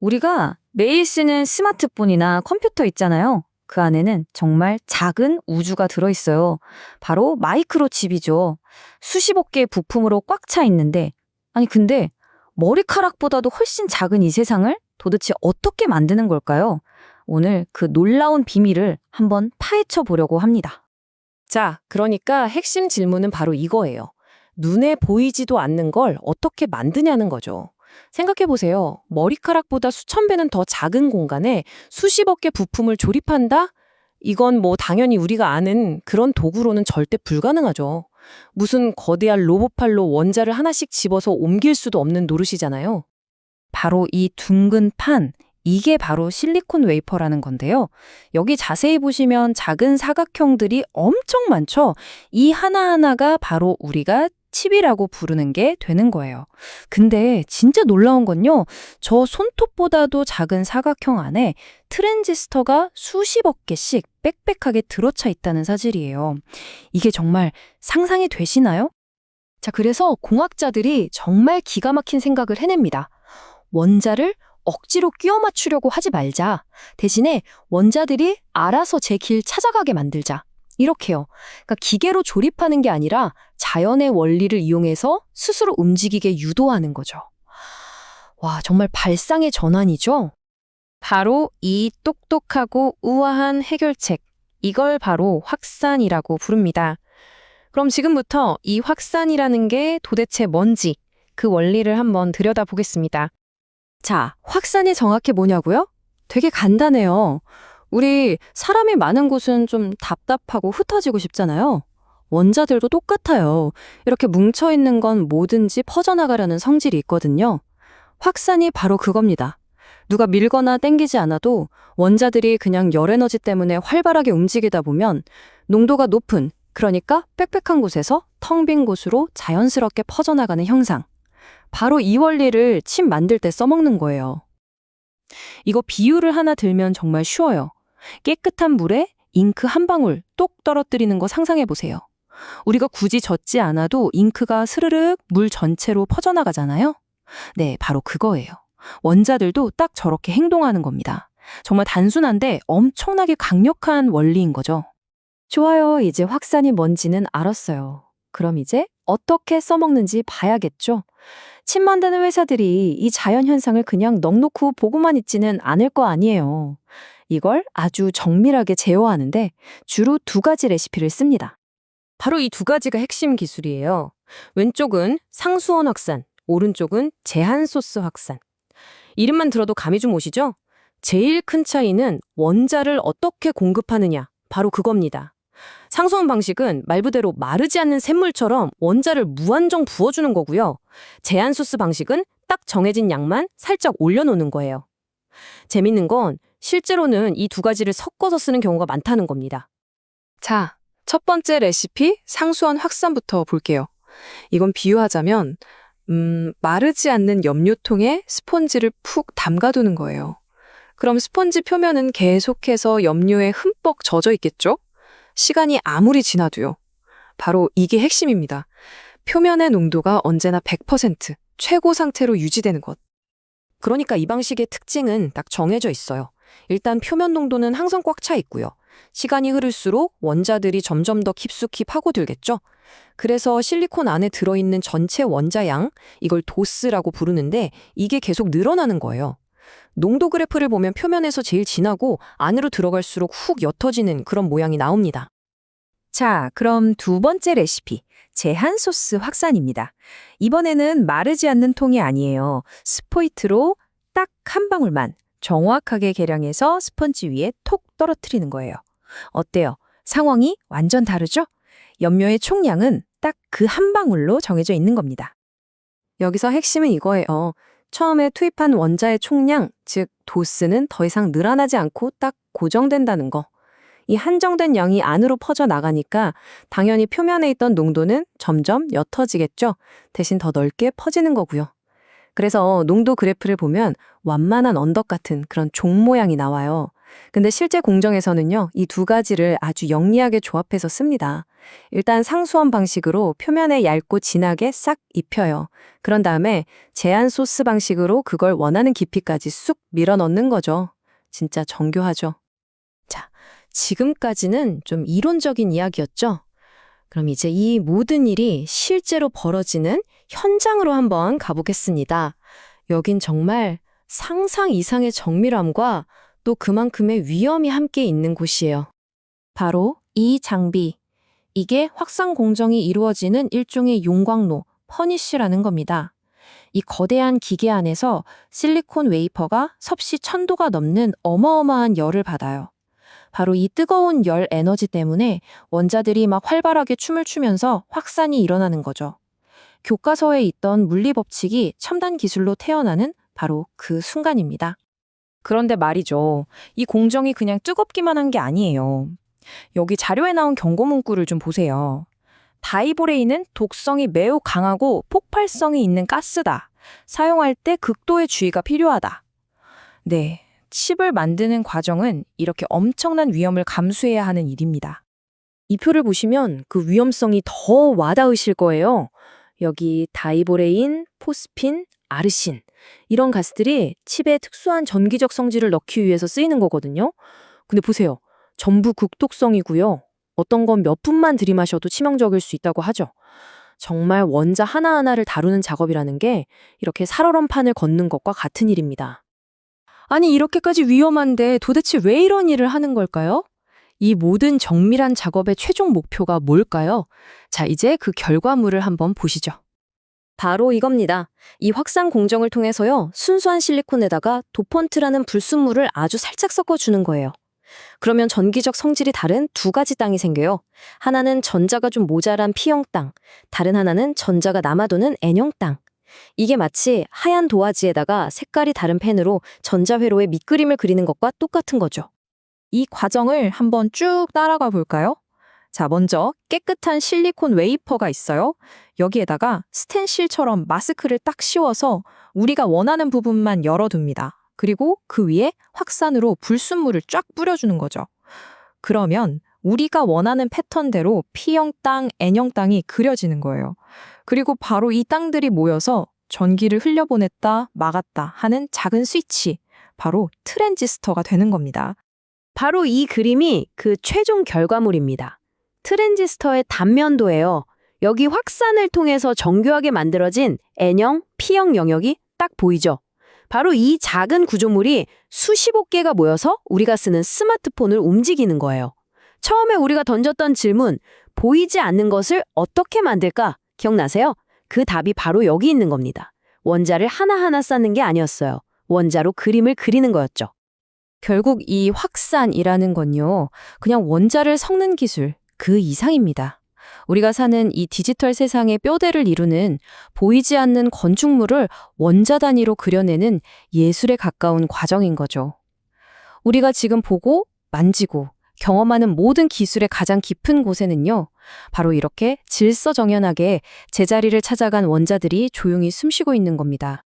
우리가 매일 쓰는 스마트폰이나 컴퓨터 있잖아요. 그 안에는 정말 작은 우주가 들어있어요. 바로 마이크로칩이죠. 수십억 개의 부품으로 꽉 차 있는데, 아니, 근데 머리카락보다도 훨씬 작은 이 세상을 도대체 어떻게 만드는 걸까요? 오늘 그 놀라운 비밀을 한번 파헤쳐 보려고 합니다. 자, 그러니까 핵심 질문은 바로 이거예요. 눈에 보이지도 않는 걸 어떻게 만드냐는 거죠. 생각해보세요. 머리카락보다 수천 배는 더 작은 공간에 수십억 개 부품을 조립한다? 이건 뭐 당연히 우리가 아는 그런 도구로는 절대 불가능하죠. 무슨 거대한 로봇팔로 원자를 하나씩 집어서 옮길 수도 없는 노릇이잖아요. 바로 이 둥근 판, 이게 바로 실리콘 웨이퍼라는 건데요. 여기 자세히 보시면 작은 사각형들이 엄청 많죠? 이 하나하나가 바로 우리가 칩이라고 부르는 게 되는 거예요. 근데 진짜 놀라운 건요. 저 손톱보다도 작은 사각형 안에 트랜지스터가 수십억 개씩 빽빽하게 들어차 있다는 사실이에요. 이게 정말 상상이 되시나요? 자, 그래서 공학자들이 정말 기가 막힌 생각을 해냅니다. 원자를 억지로 끼워 맞추려고 하지 말자. 대신에 원자들이 알아서 제 길 찾아가게 만들자. 이렇게요. 그러니까 기계로 조립하는 게 아니라 자연의 원리를 이용해서 스스로 움직이게 유도하는 거죠. 와, 정말 발상의 전환이죠? 바로 이 똑똑하고 우아한 해결책. 이걸 바로 확산이라고 부릅니다. 그럼 지금부터 이 확산이라는 게 도대체 뭔지 그 원리를 한번 들여다보겠습니다. 자, 확산이 정확히 뭐냐고요? 되게 간단해요. 우리 사람이 많은 곳은 좀 답답하고 흩어지고 싶잖아요. 원자들도 똑같아요. 이렇게 뭉쳐있는 건 뭐든지 퍼져나가려는 성질이 있거든요. 확산이 바로 그겁니다. 누가 밀거나 땡기지 않아도 원자들이 그냥 열 에너지 때문에 활발하게 움직이다 보면 농도가 높은, 그러니까 빽빽한 곳에서 텅 빈 곳으로 자연스럽게 퍼져나가는 형상. 바로 이 원리를 칩 만들 때 써먹는 거예요. 이거 비유를 하나 들면 정말 쉬워요. 깨끗한 물에 잉크 한 방울 똑 떨어뜨리는 거 상상해 보세요. 우리가 굳이 젓지 않아도 잉크가 스르륵 물 전체로 퍼져나가잖아요. 네, 바로 그거예요. 원자들도 딱 저렇게 행동하는 겁니다. 정말 단순한데 엄청나게 강력한 원리인 거죠. 좋아요. 이제 확산이 뭔지는 알았어요. 그럼 이제 어떻게 써먹는지 봐야겠죠? 칩 만드는 회사들이 이 자연 현상을 그냥 넋놓고 보고만 있지는 않을 거 아니에요. 이걸 아주 정밀하게 제어하는데 주로 두 가지 레시피를 씁니다. 바로 이 두 가지가 핵심 기술이에요. 왼쪽은 상수원 확산, 오른쪽은 제한 소스 확산. 이름만 들어도 감이 좀 오시죠? 제일 큰 차이는 원자를 어떻게 공급하느냐, 바로 그겁니다. 상수원 방식은 말 그대로 마르지 않는 샘물처럼 원자를 무한정 부어주는 거고요. 제한 소스 방식은 딱 정해진 양만 살짝 올려놓는 거예요. 재밌는 건 실제로는 이 두 가지를 섞어서 쓰는 경우가 많다는 겁니다. 자, 첫 번째 레시피 상수원 확산부터 볼게요. 이건 비유하자면 마르지 않는 염료통에 스펀지를 푹 담가두는 거예요. 그럼 스펀지 표면은 계속해서 염료에 흠뻑 젖어 있겠죠? 시간이 아무리 지나도요. 바로 이게 핵심입니다. 표면의 농도가 언제나 100% 최고 상태로 유지되는 것. 그러니까 이 방식의 특징은 딱 정해져 있어요. 일단 표면 농도는 항상 꽉 차 있고요. 시간이 흐를수록 원자들이 점점 더 깊숙이 파고들겠죠. 그래서 실리콘 안에 들어있는 전체 원자양, 이걸 도스라고 부르는데 이게 계속 늘어나는 거예요. 농도 그래프를 보면 표면에서 제일 진하고 안으로 들어갈수록 훅 옅어지는 그런 모양이 나옵니다. 자, 그럼 두 번째 레시피, 제한 소스 확산입니다. 이번에는 마르지 않는 통이 아니에요. 스포이트로 딱 한 방울만 정확하게 계량해서 스펀지 위에 톡 떨어뜨리는 거예요. 어때요? 상황이 완전 다르죠? 염료의 총량은 딱 그 한 방울로 정해져 있는 겁니다. 여기서 핵심은 이거예요. 처음에 투입한 원자의 총량, 즉 도스는 더 이상 늘어나지 않고 딱 고정된다는 거. 이 한정된 양이 안으로 퍼져 나가니까 당연히 표면에 있던 농도는 점점 옅어지겠죠. 대신 더 넓게 퍼지는 거고요. 그래서 농도 그래프를 보면 완만한 언덕 같은 그런 종 모양이 나와요. 근데 실제 공정에서는요, 이 두 가지를 아주 영리하게 조합해서 씁니다. 일단 상수원 방식으로 표면에 얇고 진하게 싹 입혀요. 그런 다음에 제한 소스 방식으로 그걸 원하는 깊이까지 쑥 밀어 넣는 거죠. 진짜 정교하죠. 자, 지금까지는 좀 이론적인 이야기였죠? 그럼 이제 이 모든 일이 실제로 벌어지는 현장으로 한번 가보겠습니다. 여긴 정말 상상 이상의 정밀함과 또 그만큼의 위험이 함께 있는 곳이에요. 바로 이 장비. 이게 확산 공정이 이루어지는 일종의 용광로, 퍼니쉬라는 겁니다. 이 거대한 기계 안에서 실리콘 웨이퍼가 섭씨 1000도가 넘는 어마어마한 열을 받아요. 바로 이 뜨거운 열 에너지 때문에 원자들이 막 활발하게 춤을 추면서 확산이 일어나는 거죠. 교과서에 있던 물리 법칙이 첨단 기술로 태어나는 바로 그 순간입니다. 그런데 말이죠. 이 공정이 그냥 뜨겁기만 한 게 아니에요. 여기 자료에 나온 경고 문구를 좀 보세요. 다이보레인은 독성이 매우 강하고 폭발성이 있는 가스다. 사용할 때 극도의 주의가 필요하다. 네, 칩을 만드는 과정은 이렇게 엄청난 위험을 감수해야 하는 일입니다. 이 표를 보시면 그 위험성이 더 와닿으실 거예요. 여기 다이보레인, 포스핀, 아르신 이런 가스들이 칩에 특수한 전기적 성질을 넣기 위해서 쓰이는 거거든요. 근데 보세요. 전부 극독성이고요. 어떤 건 몇 분만 들이마셔도 치명적일 수 있다고 하죠. 정말 원자 하나하나를 다루는 작업이라는 게 이렇게 살얼음판을 걷는 것과 같은 일입니다. 아니, 이렇게까지 위험한데 도대체 왜 이런 일을 하는 걸까요? 이 모든 정밀한 작업의 최종 목표가 뭘까요? 자, 이제 그 결과물을 한번 보시죠. 바로 이겁니다. 이 확산 공정을 통해서요, 순수한 실리콘에다가 도펀트라는 불순물을 아주 살짝 섞어주는 거예요. 그러면 전기적 성질이 다른 두 가지 땅이 생겨요. 하나는 전자가 좀 모자란 P형 땅, 다른 하나는 전자가 남아도는 N형 땅. 이게 마치 하얀 도화지에다가 색깔이 다른 펜으로 전자회로의 밑그림을 그리는 것과 똑같은 거죠. 이 과정을 한번 쭉 따라가 볼까요? 자, 먼저 깨끗한 실리콘 웨이퍼가 있어요. 여기에다가 스텐실처럼 마스크를 딱 씌워서 우리가 원하는 부분만 열어둡니다. 그리고 그 위에 확산으로 불순물을 쫙 뿌려주는 거죠. 그러면 우리가 원하는 패턴대로 P형 땅, N형 땅이 그려지는 거예요. 그리고 바로 이 땅들이 모여서 전기를 흘려보냈다, 막았다 하는 작은 스위치, 바로 트랜지스터가 되는 겁니다. 바로 이 그림이 그 최종 결과물입니다. 트랜지스터의 단면도예요. 여기 확산을 통해서 정교하게 만들어진 N형, P형 영역이 딱 보이죠? 바로 이 작은 구조물이 수십억 개가 모여서 우리가 쓰는 스마트폰을 움직이는 거예요. 처음에 우리가 던졌던 질문, 보이지 않는 것을 어떻게 만들까? 기억나세요? 그 답이 바로 여기 있는 겁니다. 원자를 하나하나 쌓는 게 아니었어요. 원자로 그림을 그리는 거였죠. 결국 이 확산이라는 건요, 그냥 원자를 섞는 기술, 그 이상입니다. 우리가 사는 이 디지털 세상의 뼈대를 이루는 보이지 않는 건축물을 원자 단위로 그려내는 예술에 가까운 과정인 거죠. 우리가 지금 보고, 만지고, 경험하는 모든 기술의 가장 깊은 곳에는요, 바로 이렇게 질서정연하게 제자리를 찾아간 원자들이 조용히 숨쉬고 있는 겁니다.